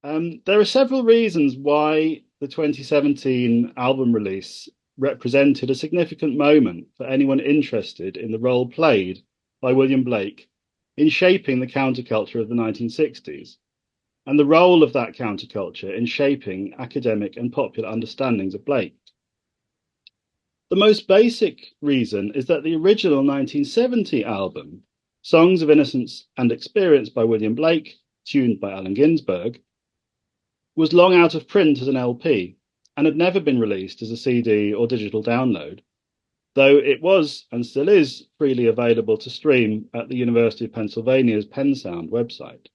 There are several reasons why the 2017 album release represented a significant moment for anyone interested in the role played by William Blake in shaping the counterculture of the 1960s, and the role of that counterculture in shaping academic and popular understandings of Blake. The most basic reason is that the original 1970 album, Songs of Innocence and Experience by William Blake, tuned by Allen Ginsberg, was long out of print as an LP and had never been released as a CD or digital download, though it was and still is freely available to stream at the University of Pennsylvania's PennSound website.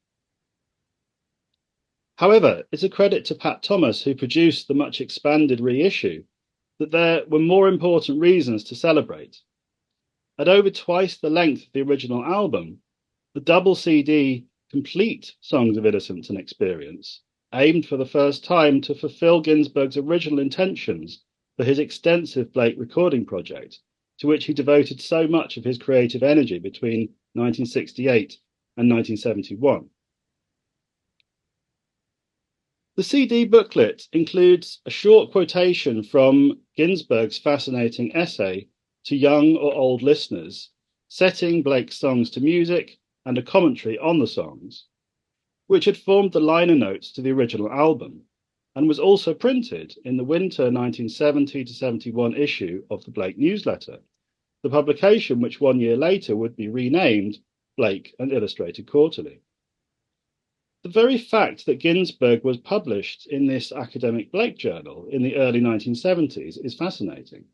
However, it's a credit to Pat Thomas, who produced the much expanded reissue, that there were more important reasons to celebrate. At over twice the length of the original album, the double CD complete Songs of Innocence and Experience aimed for the first time to fulfill Ginsberg's original intentions for his extensive Blake recording project, to which he devoted so much of his creative energy between 1968 and 1971. The CD booklet includes a short quotation from Ginsberg's fascinating essay to young or old listeners, setting Blake's songs to music, and a commentary on the songs, which had formed the liner notes to the original album, and was also printed in the winter 1970-71 issue of the Blake newsletter, the publication which 1 year later would be renamed Blake and Illustrated Quarterly. The very fact that Ginsberg was published in this academic Blake journal in the early 1970s is fascinating.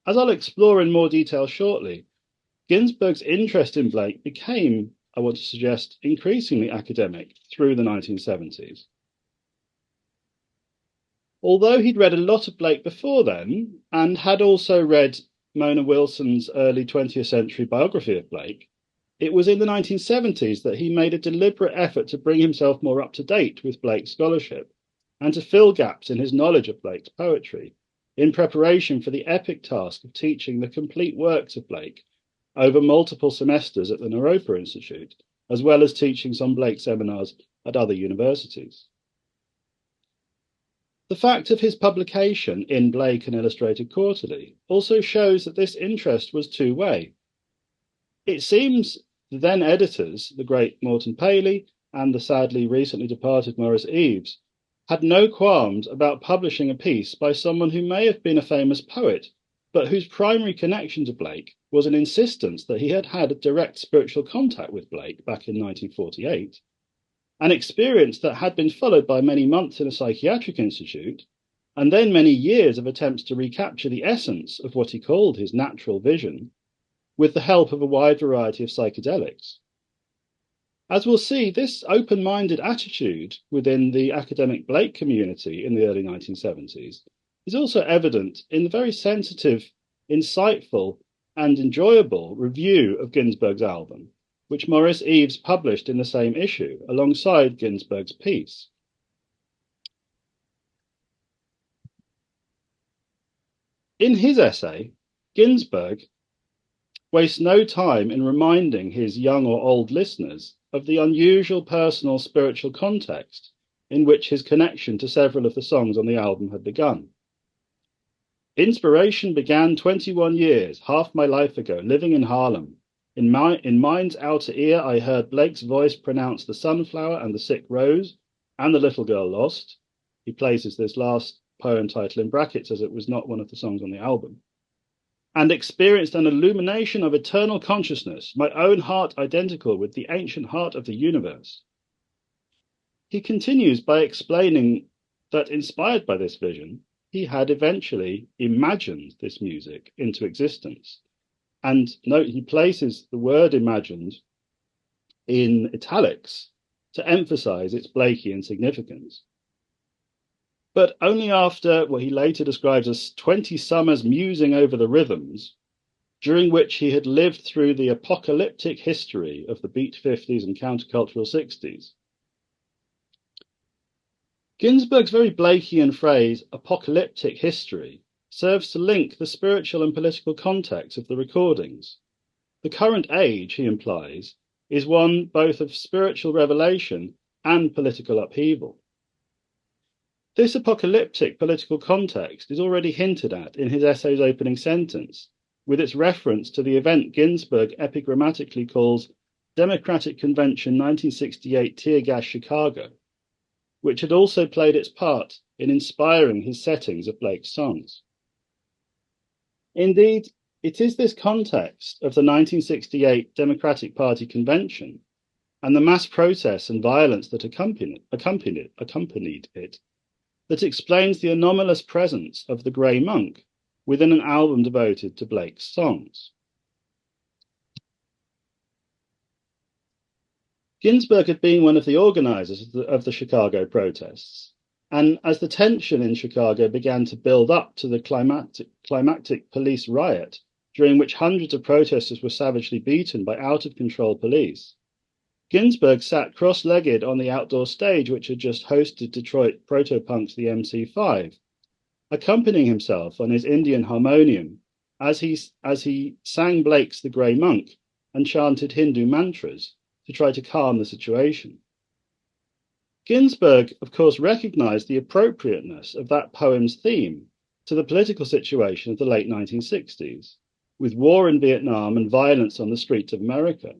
As I'll explore in more detail shortly, Ginsberg's interest in Blake became, I want to suggest, increasingly academic through the 1970s. Although he'd read a lot of Blake before then, and had also read Mona Wilson's early 20th century biography of Blake, it was in the 1970s that he made a deliberate effort to bring himself more up to date with Blake's scholarship and to fill gaps in his knowledge of Blake's poetry in preparation for the epic task of teaching the complete works of Blake over multiple semesters at the Naropa Institute, as well as teaching some Blake seminars at other universities. The fact of his publication in Blake and Illustrated Quarterly also shows that this interest was two-way. It seems the then editors, the great Morton Paley and the sadly recently departed Maurice Eves, had no qualms about publishing a piece by someone who may have been a famous poet, but whose primary connection to Blake was an insistence that he had had a direct spiritual contact with Blake back in 1948, an experience that had been followed by many months in a psychiatric institute, and then many years of attempts to recapture the essence of what he called his natural vision, with the help of a wide variety of psychedelics. As we'll see, this open-minded attitude within the academic Blake community in the early 1970s is also evident in the very sensitive, insightful, and enjoyable review of Ginsberg's album, which Maurice Eves published in the same issue alongside Ginsberg's piece. In his essay, Ginsberg wastes no time in reminding his young or old listeners of the unusual personal spiritual context in which his connection to several of the songs on the album had begun. Inspiration began 21 years, half my life ago, living in Harlem. In mind's outer ear, I heard Blake's voice pronounce the sunflower and the sick rose and the little girl lost. He places this last poem title in brackets as it was not one of the songs on the album. And experienced an illumination of eternal consciousness, my own heart identical with the ancient heart of the universe. He continues by explaining that, inspired by this vision, he had eventually imagined this music into existence. And note, he places the word imagined in italics to emphasize its Blakean significance. But only after what he later describes as 20 summers musing over the rhythms, during which he had lived through the apocalyptic history of the Beat 50s and countercultural 60s. Ginsberg's very Blakean phrase, apocalyptic history, serves to link the spiritual and political context of the recordings. The current age, he implies, is one both of spiritual revelation and political upheaval. This apocalyptic political context is already hinted at in his essay's opening sentence, with its reference to the event Ginsberg epigrammatically calls Democratic Convention 1968 Tear Gas Chicago, which had also played its part in inspiring his settings of Blake's songs. Indeed, it is this context of the 1968 Democratic Party convention and the mass protests and violence that accompanied it that explains the anomalous presence of the Grey Monk within an album devoted to Blake's songs. Ginsberg had been one of the organizers of the Chicago protests, and as the tension in Chicago began to build up to the climactic police riot, during which hundreds of protesters were savagely beaten by out-of-control police, Ginsberg sat cross-legged on the outdoor stage which had just hosted Detroit proto-punks the MC5, accompanying himself on his Indian harmonium as he sang Blake's The Grey Monk and chanted Hindu mantras to try to calm the situation. Ginsberg, of course, recognized the appropriateness of that poem's theme to the political situation of the late 1960s, with war in Vietnam and violence on the streets of America.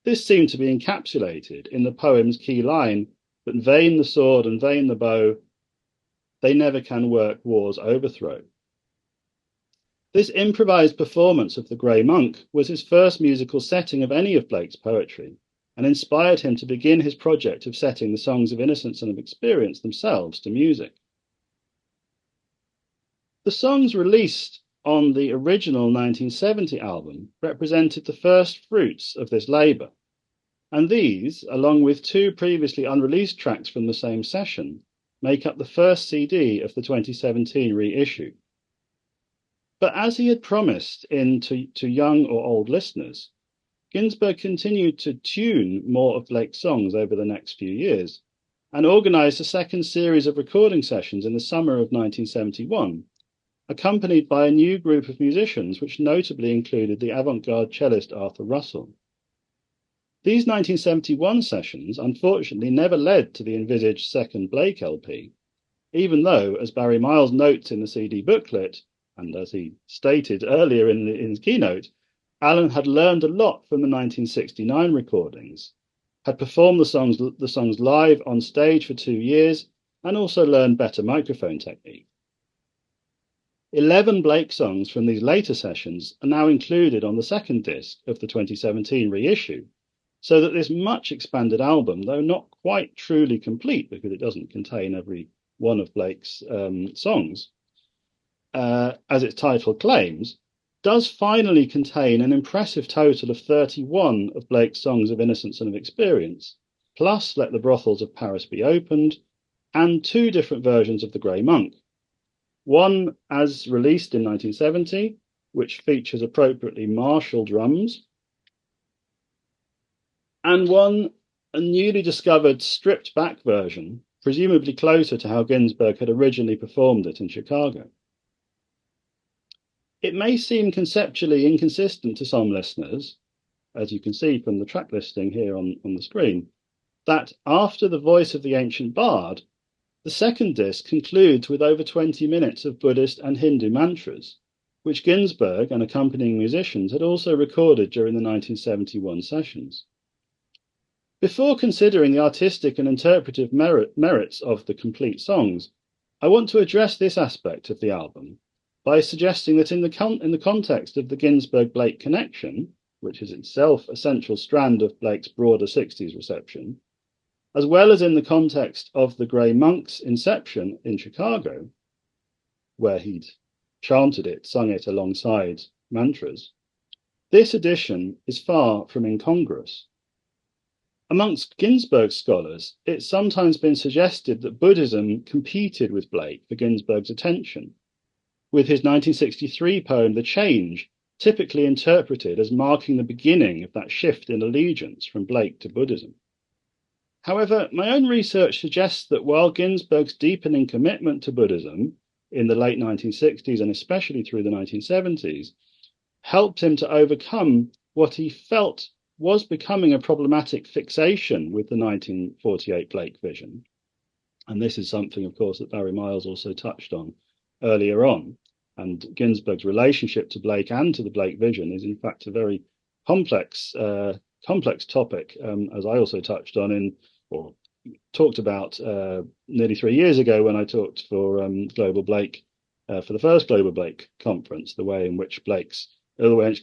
This seemed to be encapsulated in the poem's key line, "But vain the sword and vain the bow, they never can work war's overthrow." This improvised performance of the Grey Monk was his first musical setting of any of Blake's poetry, and inspired him to begin his project of setting the songs of Innocence and of Experience themselves to music. The songs released on the original 1970 album represented the first fruits of this labour, and these, along with two previously unreleased tracks from the same session, make up the first CD of the 2017 reissue. But as he had promised to young or old listeners, Ginsberg continued to tune more of Blake's songs over the next few years, and organised a second series of recording sessions in the summer of 1971, accompanied by a new group of musicians, which notably included the avant-garde cellist Arthur Russell. These 1971 sessions unfortunately never led to the envisaged second Blake LP, even though, as Barry Miles notes in the CD booklet, and as he stated earlier in his keynote, Allen had learned a lot from the 1969 recordings, had performed the songs live on stage for 2 years, and also learned better microphone technique. 11 Blake songs from these later sessions are now included on the second disc of the 2017 reissue, so that this much expanded album, though not quite truly complete because it doesn't contain every one of Blake's songs, as its title claims, does finally contain an impressive total of 31 of Blake's songs of Innocence and of Experience, plus Let the Brothels of Paris Be Opened, and 2 different versions of The Grey Monk. One as released in 1970, which features appropriately martial drums, and one, a newly discovered stripped back version, presumably closer to how Ginsberg had originally performed it in Chicago. It may seem conceptually inconsistent to some listeners, as you can see from the track listing here on the screen, that after The Voice of the Ancient Bard, the second disc concludes with over 20 minutes of Buddhist and Hindu mantras, which Ginsberg and accompanying musicians had also recorded during the 1971 sessions. Before considering the artistic and interpretive merits of the complete songs, I want to address this aspect of the album by suggesting that in the context of the Ginsberg-Blake connection, which is itself a central strand of Blake's broader 60s reception, as well as in the context of the Grey Monk's inception in Chicago, where he'd chanted it, sung it alongside mantras, this edition is far from incongruous. Amongst Ginsberg scholars, it's sometimes been suggested that Buddhism competed with Blake for Ginsberg's attention, with his 1963 poem The Change typically interpreted as marking the beginning of that shift in allegiance from Blake to Buddhism. However, my own research suggests that while Ginsberg's deepening commitment to Buddhism in the late 1960s and especially through the 1970s helped him to overcome what he felt was becoming a problematic fixation with the 1948 Blake vision. And this is something, of course, that Barry Miles also touched on earlier on. And Ginsberg's relationship to Blake and to the Blake vision is, in fact, a very complex topic, as I also touched on or talked about nearly 3 years ago when I talked for Global Blake, for the first Global Blake conference, the way in which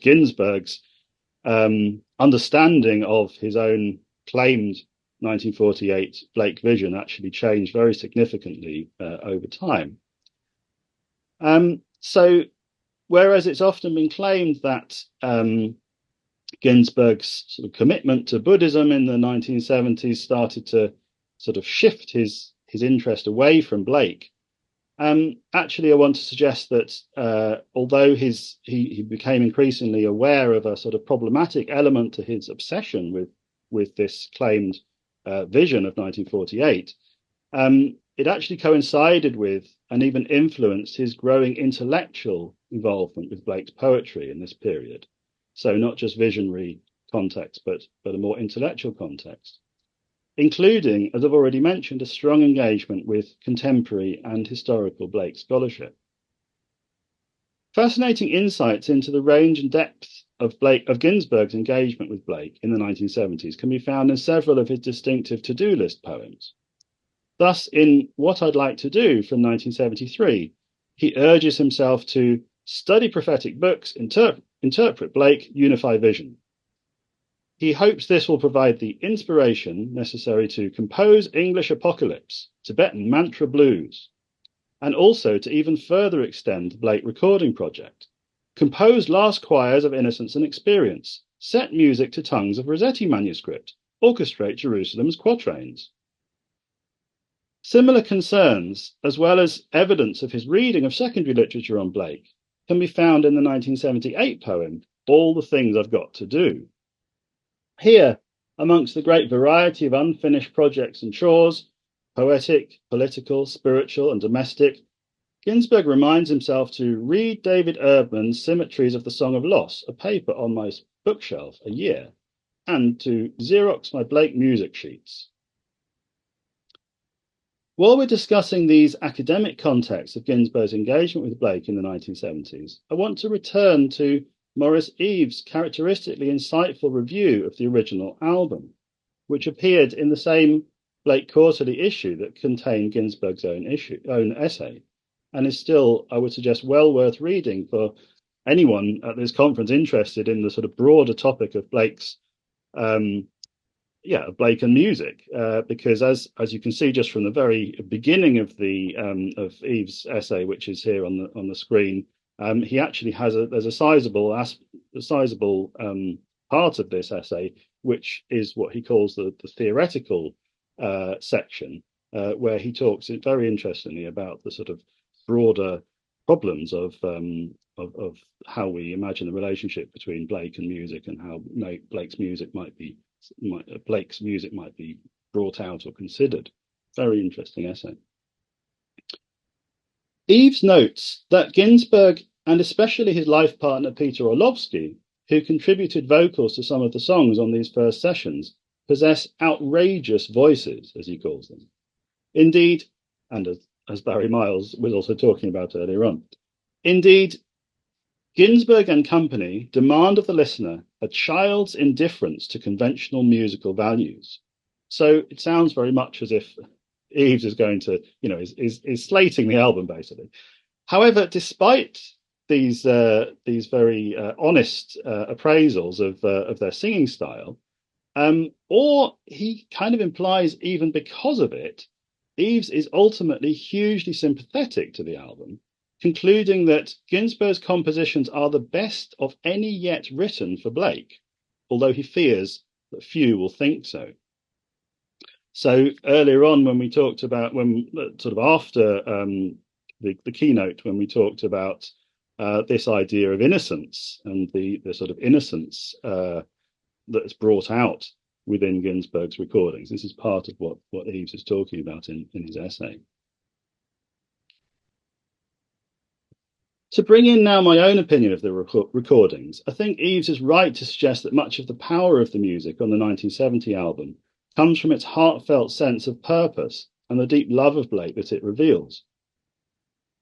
Ginsberg's understanding of his own claimed 1948 Blake vision actually changed very significantly over time. So, whereas it's often been claimed that Ginsberg's sort of commitment to Buddhism in the 1970s started to sort of shift his interest away from Blake, actually, I want to suggest that although he became increasingly aware of a sort of problematic element to his obsession with this claimed vision of 1948, it actually coincided with and even influenced his growing intellectual involvement with Blake's poetry in this period. So not just visionary context, but a more intellectual context, including, as I've already mentioned, a strong engagement with contemporary and historical Blake scholarship. Fascinating insights into the range and depth of Ginsberg's engagement with Blake in the 1970s can be found in several of his distinctive to-do list poems. Thus, in What I'd Like to Do from 1973, he urges himself to study prophetic books, interpret Blake, unify vision. He hopes this will provide the inspiration necessary to compose English apocalypse, Tibetan mantra blues, and also to even further extend the Blake recording project, compose last choirs of Innocence and Experience, set music to tongues of Rossetti manuscript, orchestrate Jerusalem's quatrains. Similar concerns, as well as evidence of his reading of secondary literature on Blake, can be found in the 1978 poem, All the Things I've Got to Do. Here, amongst the great variety of unfinished projects and chores, poetic, political, spiritual, and domestic, Ginsberg reminds himself to read David Erdman's Symmetries of the Song of Loss, a paper on my bookshelf, a year, and to Xerox my Blake music sheets. While we're discussing these academic contexts of Ginsberg's engagement with Blake in the 1970s, I want to return to Maurice Eves' characteristically insightful review of the original album, which appeared in the same Blake Quarterly issue that contained Ginsberg's own essay, and is still, I would suggest, well worth reading for anyone at this conference interested in the sort of broader topic of Blake's Blake and music, because as you can see just from the very beginning of of Eves' essay, which is here on the screen, he actually has there's a sizable part of this essay, which is what he calls the theoretical section, where he talks very interestingly about the sort of broader problems of how we imagine the relationship between Blake and music, and how Blake's music might be brought out or considered. Very interesting essay. Eves notes that Ginsberg, and especially his life partner Peter Orlovsky, who contributed vocals to some of the songs on these first sessions, possess outrageous voices, as he calls them. Indeed, and as Barry Miles was also talking about earlier on, indeed, Ginsberg and company demand of the listener a child's indifference to conventional musical values. So it sounds very much as if Eves is going to, is slating the album basically. However, despite these very honest appraisals of their singing style, or he kind of implies even because of it, Eves is ultimately hugely sympathetic to the album, concluding that Ginsberg's compositions are the best of any yet written for Blake, although he fears that few will think so. So earlier on, when we talked about, sort of after the keynote, when we talked about this idea of innocence and the sort of innocence that's brought out within Ginsberg's recordings, this is part of what Eves is talking about in his essay. To bring in now my own opinion of the recordings, I think Eves is right to suggest that much of the power of the music on the 1970 album comes from its heartfelt sense of purpose and the deep love of Blake that it reveals.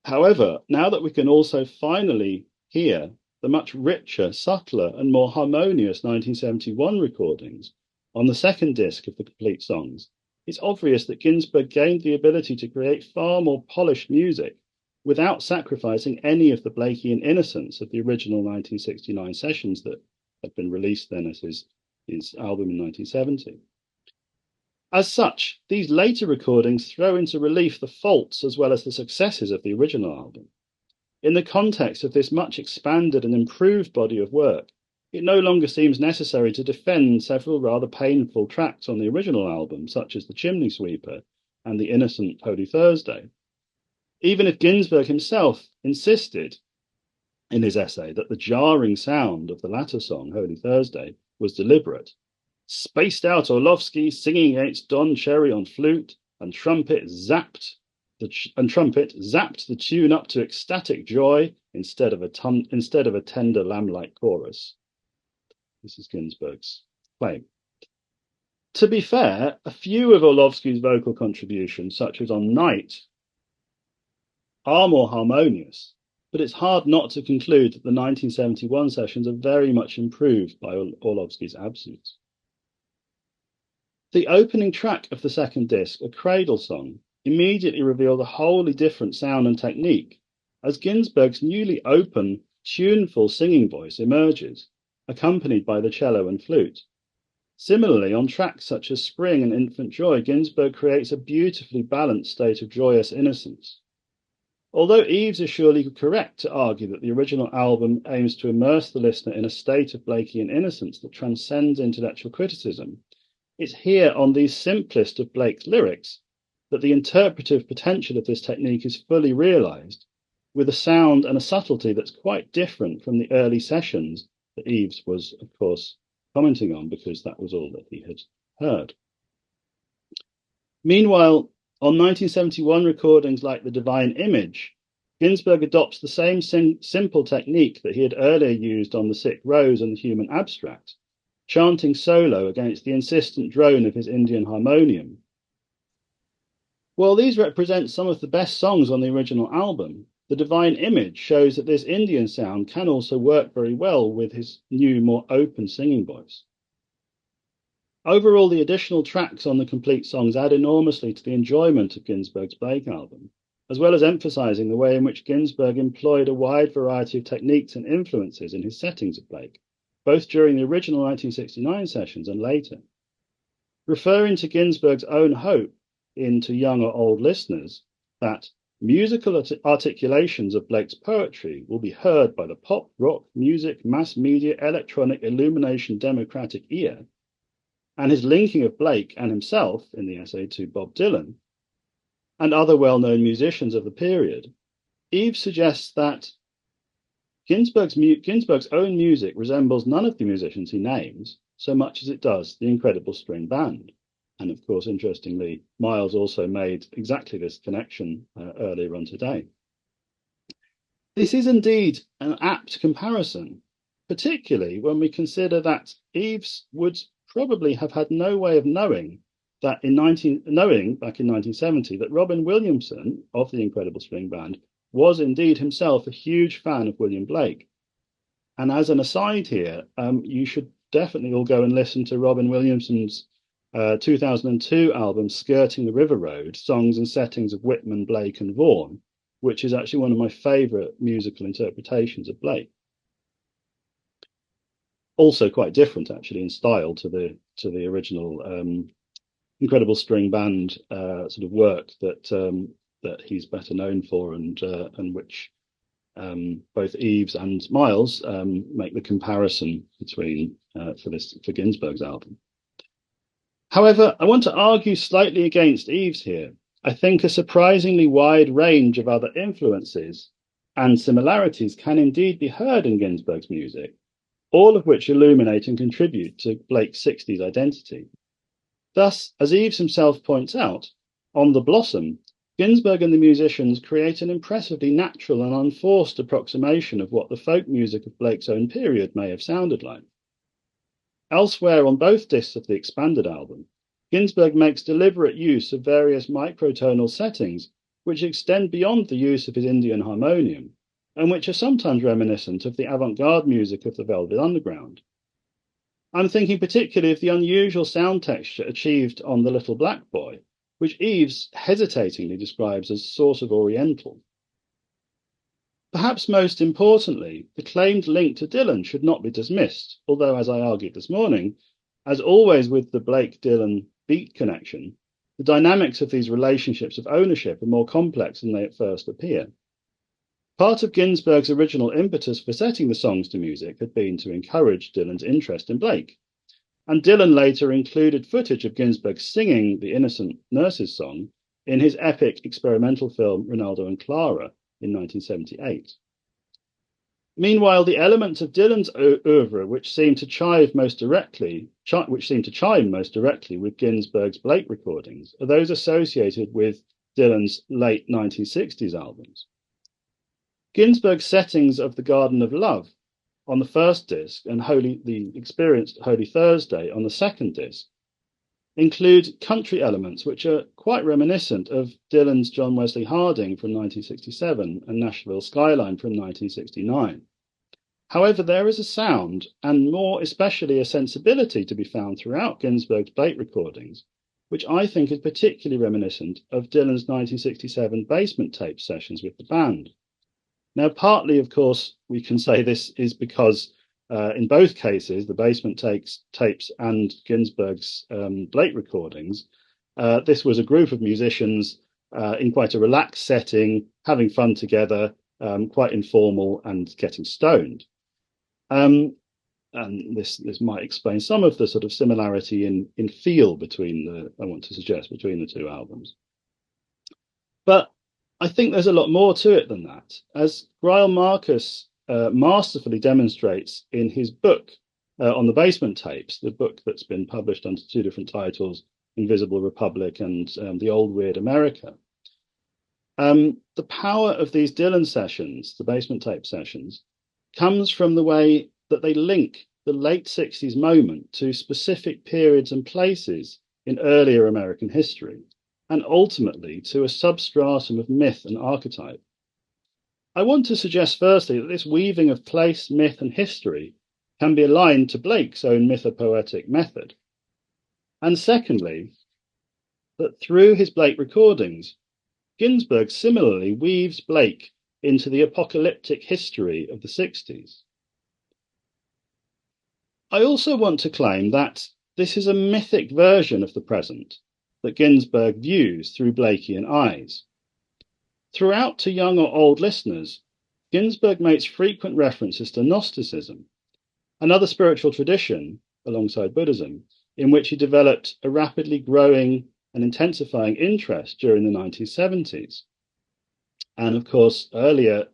However, now that we can also finally hear the much richer, subtler, and more harmonious 1971 recordings on the second disc of the complete songs, it's obvious that Ginsberg gained the ability to create far more polished music without sacrificing any of the Blakean innocence of the original 1969 sessions that had been released then as his album in 1970. As such, these later recordings throw into relief the faults as well as the successes of the original album. In the context of this much expanded and improved body of work, it no longer seems necessary to defend several rather painful tracks on the original album, such as The Chimney Sweeper and the innocent Holy Thursday, even if Ginsberg himself insisted in his essay that the jarring sound of the latter song, Holy Thursday, was deliberate. Spaced out Orlovsky singing against Don Cherry on flute, and trumpet zapped the tune up to ecstatic joy instead of a tender lamb-like chorus. This is Ginsberg's claim. To be fair, a few of Orlovsky's vocal contributions, such as on Night, are more harmonious, but it's hard not to conclude that the 1971 sessions are very much improved by Orlovsky's absence. The opening track of the second disc, a cradle song, immediately revealed a wholly different sound and technique, as Ginsberg's newly open, tuneful singing voice emerges, accompanied by the cello and flute. Similarly, on tracks such as Spring and Infant Joy, Ginsberg creates a beautifully balanced state of joyous innocence. Although Eves is surely correct to argue that the original album aims to immerse the listener in a state of Blakean innocence that transcends intellectual criticism, it's here on these simplest of Blake's lyrics that the interpretive potential of this technique is fully realized, with a sound and a subtlety that's quite different from the early sessions that Eves was, of course, commenting on, because that was all that he had heard. Meanwhile, on 1971 recordings like The Divine Image, Ginsberg adopts the same simple technique that he had earlier used on The Sick Rose and The Human Abstract, chanting solo against the insistent drone of his Indian harmonium. While these represent some of the best songs on the original album, The Divine Image shows that this Indian sound can also work very well with his new, more open singing voice. Overall, the additional tracks on the complete songs add enormously to the enjoyment of Ginsberg's Blake album, as well as emphasizing the way in which Ginsberg employed a wide variety of techniques and influences in his settings of Blake, both during the original 1969 sessions and later. Referring to Ginsberg's own hope to young or old listeners that musical articulations of Blake's poetry will be heard by the pop, rock, music, mass media, electronic, illumination, democratic ear, and his linking of Blake and himself in the essay to Bob Dylan and other well-known musicians of the period, Eves suggests that Ginsberg's own music resembles none of the musicians he names so much as it does the Incredible String Band. And of course, interestingly, Miles also made exactly this connection earlier on today. This is indeed an apt comparison, particularly when we consider that Eves would probably have had no way of knowing back in 1970 that Robin Williamson of the Incredible String Band was indeed himself a huge fan of William Blake. And as an aside here, you should definitely all go and listen to Robin Williamson's 2002 album, Skirting the River Road, Songs and Settings of Whitman, Blake and Vaughan, which is actually one of my favourite musical interpretations of Blake. Also quite different, actually, in style to the original Incredible String Band sort of work that he's better known for, and which both Eves and Miles make the comparison between for Ginsberg's album. However, I want to argue slightly against Eves here. I think a surprisingly wide range of other influences and similarities can indeed be heard in Ginsberg's music, all of which illuminate and contribute to Blake's 60s identity. Thus, as Eves himself points out, on The Blossom, Ginsberg and the musicians create an impressively natural and unforced approximation of what the folk music of Blake's own period may have sounded like. Elsewhere on both discs of the expanded album, Ginsberg makes deliberate use of various microtonal settings which extend beyond the use of his Indian harmonium, and which are sometimes reminiscent of the avant-garde music of the Velvet Underground. I'm thinking particularly of the unusual sound texture achieved on The Little Black Boy, which Eves hesitatingly describes as sort of oriental. Perhaps most importantly, the claimed link to Dylan should not be dismissed, although, as I argued this morning, as always with the Blake-Dylan beat connection, the dynamics of these relationships of ownership are more complex than they at first appear. Part of Ginsberg's original impetus for setting the songs to music had been to encourage Dylan's interest in Blake, and Dylan later included footage of Ginsberg singing the Innocent Nurses song in his epic experimental film Rinaldo and Clara in 1978. Meanwhile, the elements of Dylan's oeuvre which seem to chime most directly with Ginsberg's Blake recordings are those associated with Dylan's late 1960s albums. Ginsberg's settings of the Garden of Love on the first disc and the experienced Holy Thursday on the second disc include country elements which are quite reminiscent of Dylan's John Wesley Harding from 1967 and Nashville Skyline from 1969. However, there is a sound, and more especially a sensibility, to be found throughout Ginsberg's Blake recordings, which I think is particularly reminiscent of Dylan's 1967 basement tape sessions with the band. Now, partly, of course, we can say this is because in both cases, the basement tapes and Ginsberg's Blake recordings, this was a group of musicians in quite a relaxed setting, having fun together, quite informal and getting stoned. And this might explain some of the sort of similarity in feel between the two albums. But I think there's a lot more to it than that. As Greil Marcus masterfully demonstrates in his book on the basement tapes, the book that's been published under two different titles, Invisible Republic and The Old Weird America. The power of these Dylan sessions, the basement tape sessions, comes from the way that they link the late 60s moment to specific periods and places in earlier American history, and ultimately to a substratum of myth and archetype. I want to suggest firstly that this weaving of place, myth, and history can be aligned to Blake's own mythopoetic method. And secondly, that through his Blake recordings, Ginsberg similarly weaves Blake into the apocalyptic history of the 60s. I also want to claim that this is a mythic version of the present that Ginsberg views through Blakean eyes. Throughout, to young or old listeners, Ginsberg makes frequent references to Gnosticism, another spiritual tradition, alongside Buddhism, in which he developed a rapidly growing and intensifying interest during the 1970s. And of course, earlier,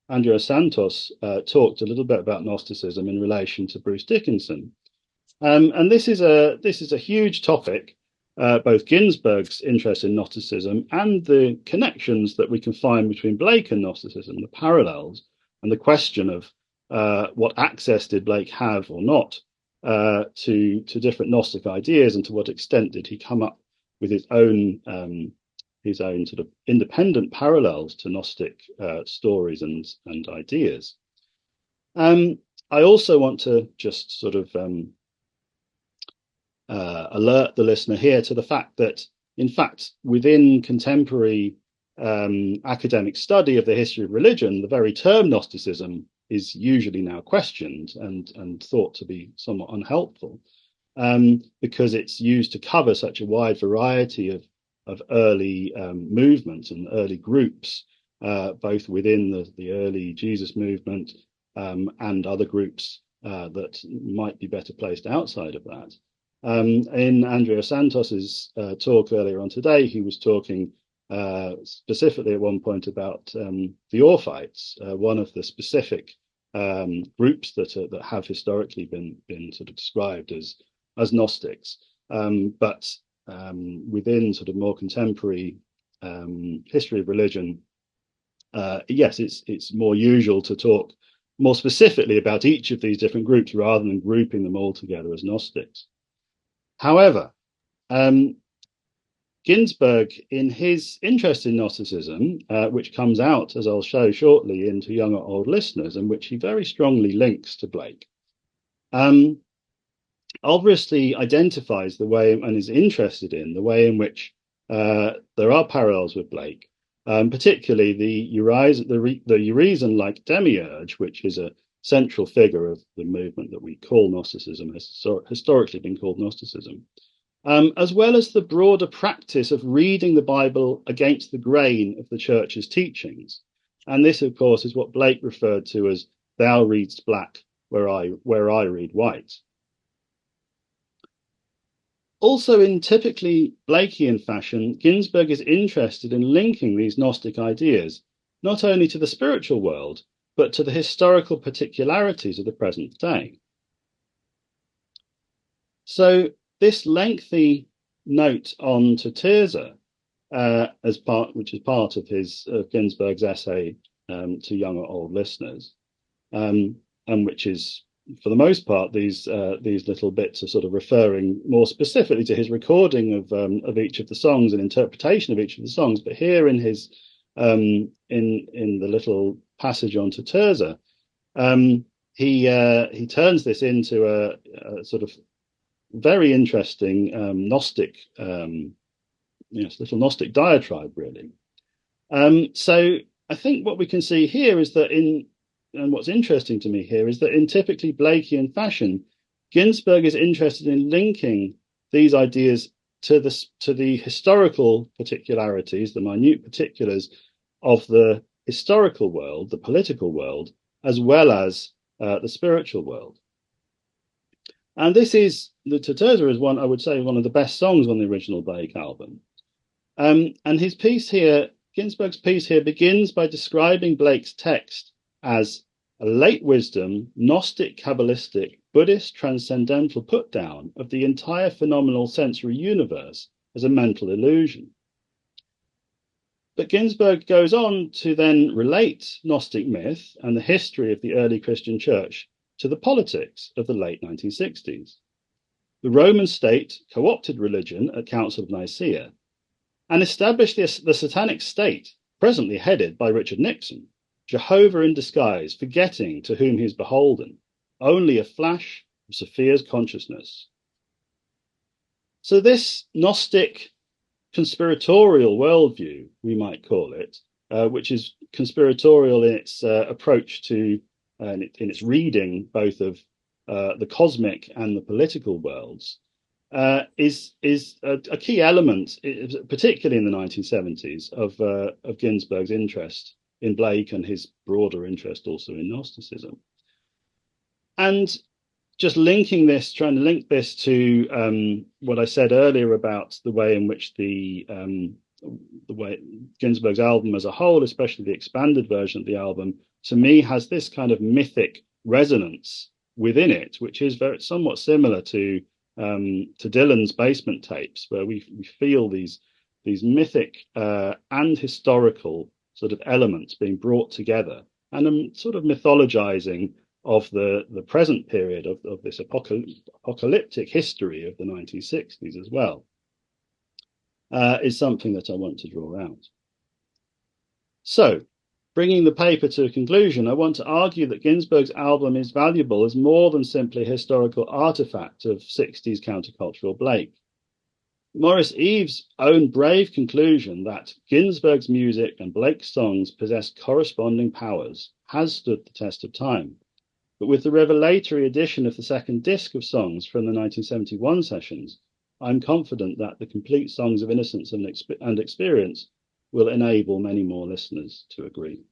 Andrea Santos talked a little bit about Gnosticism in relation to Bruce Dickinson. And this is a huge topic, both Ginsberg's interest in Gnosticism and the connections that we can find between Blake and Gnosticism, the parallels, and the question of what access did Blake have or not to different Gnostic ideas, and to what extent did he come up with his own sort of independent parallels to Gnostic stories and ideas. I also want to just sort of alert the listener here to the fact that, in fact, within contemporary academic study of the history of religion, the very term Gnosticism is usually now questioned and thought to be somewhat unhelpful, because it's used to cover such a wide variety of early movements and early groups, both within the early Jesus movement and other groups that might be better placed outside of that. In Andrea Santos's talk earlier on today, he was talking specifically at one point about the Orphites, one of the specific groups that have historically been sort of described as Gnostics, but within sort of more contemporary history of religion, yes, it's more usual to talk more specifically about each of these different groups rather than grouping them all together as Gnostics. However, Ginsberg, in his interest in Gnosticism, which comes out, as I'll show shortly, into Young or Old Listeners, and which he very strongly links to Blake, obviously identifies the way and is interested in the way in which there are parallels with Blake, particularly the Urizen-like demiurge, which is a central figure of the movement that we call Gnosticism, has historically been called Gnosticism, as well as the broader practice of reading the Bible against the grain of the church's teachings. And this, of course, is what Blake referred to as "thou readst black where I read white." Also, in typically Blakean fashion, Ginsberg is interested in linking these Gnostic ideas not only to the spiritual world, but to the historical particularities of the present day. So this lengthy note on to Tirza, which is part of Ginsberg's essay to Young or Old Listeners, and which is, for the most part, these little bits are sort of referring more specifically to his recording of each of the songs and interpretation of each of the songs. But here in his in the little passage on to Tirza, he turns this into a sort of very interesting Gnostic, little Gnostic diatribe, really. So I think what we can see here is that and what's interesting to me here is that in typically Blakean fashion, Ginsberg is interested in linking these ideas to the historical particularities, the minute particulars of the historical world, the political world, as well as the spiritual world. And this is, the Tirza is one, I would say, one of the best songs on the original Blake album. And his piece here, Ginsberg's piece here, begins by describing Blake's text as a late wisdom, Gnostic, Kabbalistic, Buddhist transcendental put down of the entire phenomenal sensory universe as a mental illusion. But Ginsberg goes on to then relate Gnostic myth and the history of the early Christian church to the politics of the late 1960s. The Roman state co-opted religion at Council of Nicaea and established the satanic state, presently headed by Richard Nixon, Jehovah in disguise, forgetting to whom he is beholden, only a flash of Sophia's consciousness. So this Gnostic conspiratorial worldview, we might call it, which is conspiratorial in its approach to, in its reading both of the cosmic and the political worlds, is a key element, particularly in the 1970s, of Ginsberg's interest in Blake and his broader interest also in Gnosticism. And just linking this, trying to link this to what I said earlier about the way in which the way Ginsberg's album as a whole, especially the expanded version of the album, to me has this kind of mythic resonance within it, which is somewhat similar to Dylan's Basement Tapes, where we feel these mythic and historical sort of elements being brought together, and sort of mythologizing of the present period of this apocalyptic history of the 1960s as well, is something that I want to draw out. So, bringing the paper to a conclusion, I want to argue that Ginsberg's album is valuable as more than simply a historical artifact of 60s countercultural Blake. Maurice Eves' own brave conclusion that Ginsberg's music and Blake's songs possess corresponding powers has stood the test of time. But with the revelatory addition of the second disc of songs from the 1971 sessions, I'm confident that the complete songs of Innocence and Experience will enable many more listeners to agree.